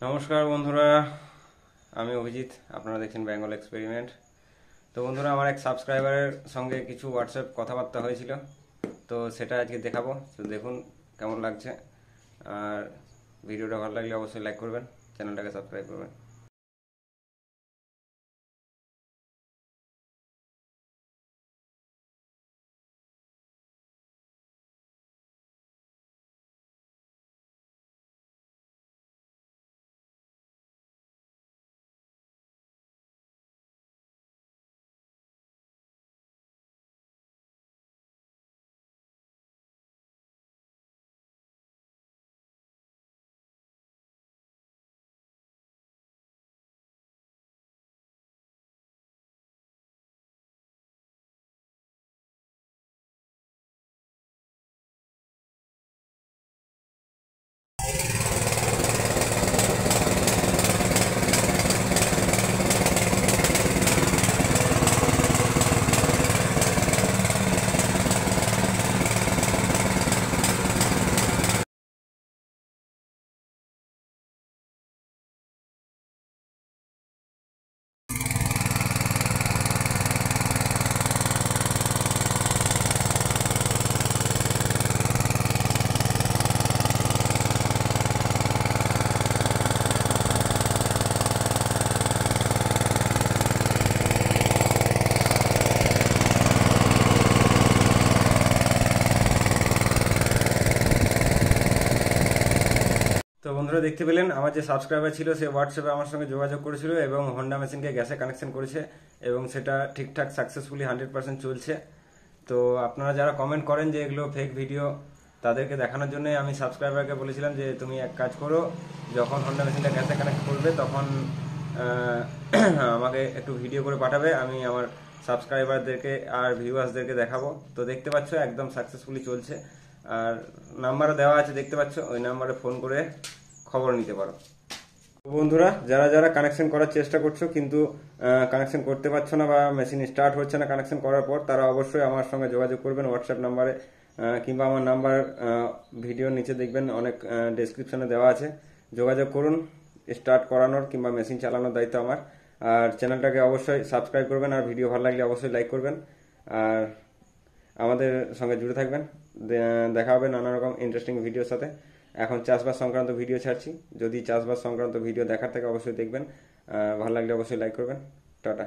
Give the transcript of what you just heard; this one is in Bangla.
নমস্কার বন্ধুরা, আমি অভিজিৎ। আপনারা দেখছেন বেঙ্গল এক্সপেরিমেন্ট। তো বন্ধুরা, আমার এক সাবস্ক্রাইবারের সঙ্গে কিছু হোয়াটসঅ্যাপ কথাবার্তা হয়েছিল, তো সেটা আজকে দেখাবো। তো দেখুন কেমন লাগছে। আর ভিডিওটা ভালো লাগলে অবশ্যই লাইক করবেন, চ্যানেলটাকে সাবস্ক্রাইব করবেন। তো বন্ধুরা, দেখতে পেলেন আমার যে সাবস্ক্রাইবার ছিল সে হোয়াটসঅ্যাপে আমার সঙ্গে যোগাযোগ করেছিল এবং হন্ডা মেশিনকে গ্যাসে কানেকশন করেছে এবং সেটা ঠিকঠাক সাকসেসফুলি 100% চলছে। তো আপনারা যারা কমেন্ট করেন যে এগুলো ফেক ভিডিও, তাদেরকে দেখানোর জন্য আমি সাবস্ক্রাইবারকে বলেছিলাম যে তুমি এক কাজ করো, যখন হন্ডা মেশিনটা গ্যাসে কানেক্ট করবে তখন আহ, আমাকে একটু ভিডিও করে পাঠাবে, আমি আমার সাবস্ক্রাইবারদেরকে আর ভিউয়ার্সদেরকে দেখাবো। তো দেখতে পাচ্ছ একদম সাকসেসফুলি চলছে। আর নাম্বারও দেওয়া আছে, দেখতে পাচ্ছ, ওই নাম্বারে ফোন করে খবর নিতে পারো। বন্ধুরা, যারা যারা কানেকশন করার চেষ্টা করছো কিন্তু কানেকশন করতে পারছো না বা মেশিন স্টার্ট হচ্ছে না কানেকশন করার পর, তারা অবশ্যই আমার সঙ্গে যোগাযোগ করবেন হোয়াটসঅ্যাপ নাম্বারে, কিংবা আমার নাম্বার ভিডিওর নিচে দেখবেন, অনেক ডেসক্রিপশনে দেওয়া আছে। যোগাযোগ করুন, স্টার্ট করানোর কিংবা মেশিন চালানোর দায়িত্ব আমার। আর চ্যানেলটাকে অবশ্যই সাবস্ক্রাইব করবেন, আর ভিডিও ভালো লাগলে অবশ্যই লাইক করবেন। আর আমাদের সঙ্গে জুড়ে থাকবেন। দেখা হবে নানা রকম ইন্টারেস্টিং ভিডিওর সাথে। এখন চাষবাস সংক্রান্ত ভিডিও ছাড়ছি, যদি চাষবাস সংক্রান্ত ভিডিও দেখার থেকে অবশ্যই দেখবেন। ভালো লাগলে অবশ্যই লাইক করবেন। টাটা।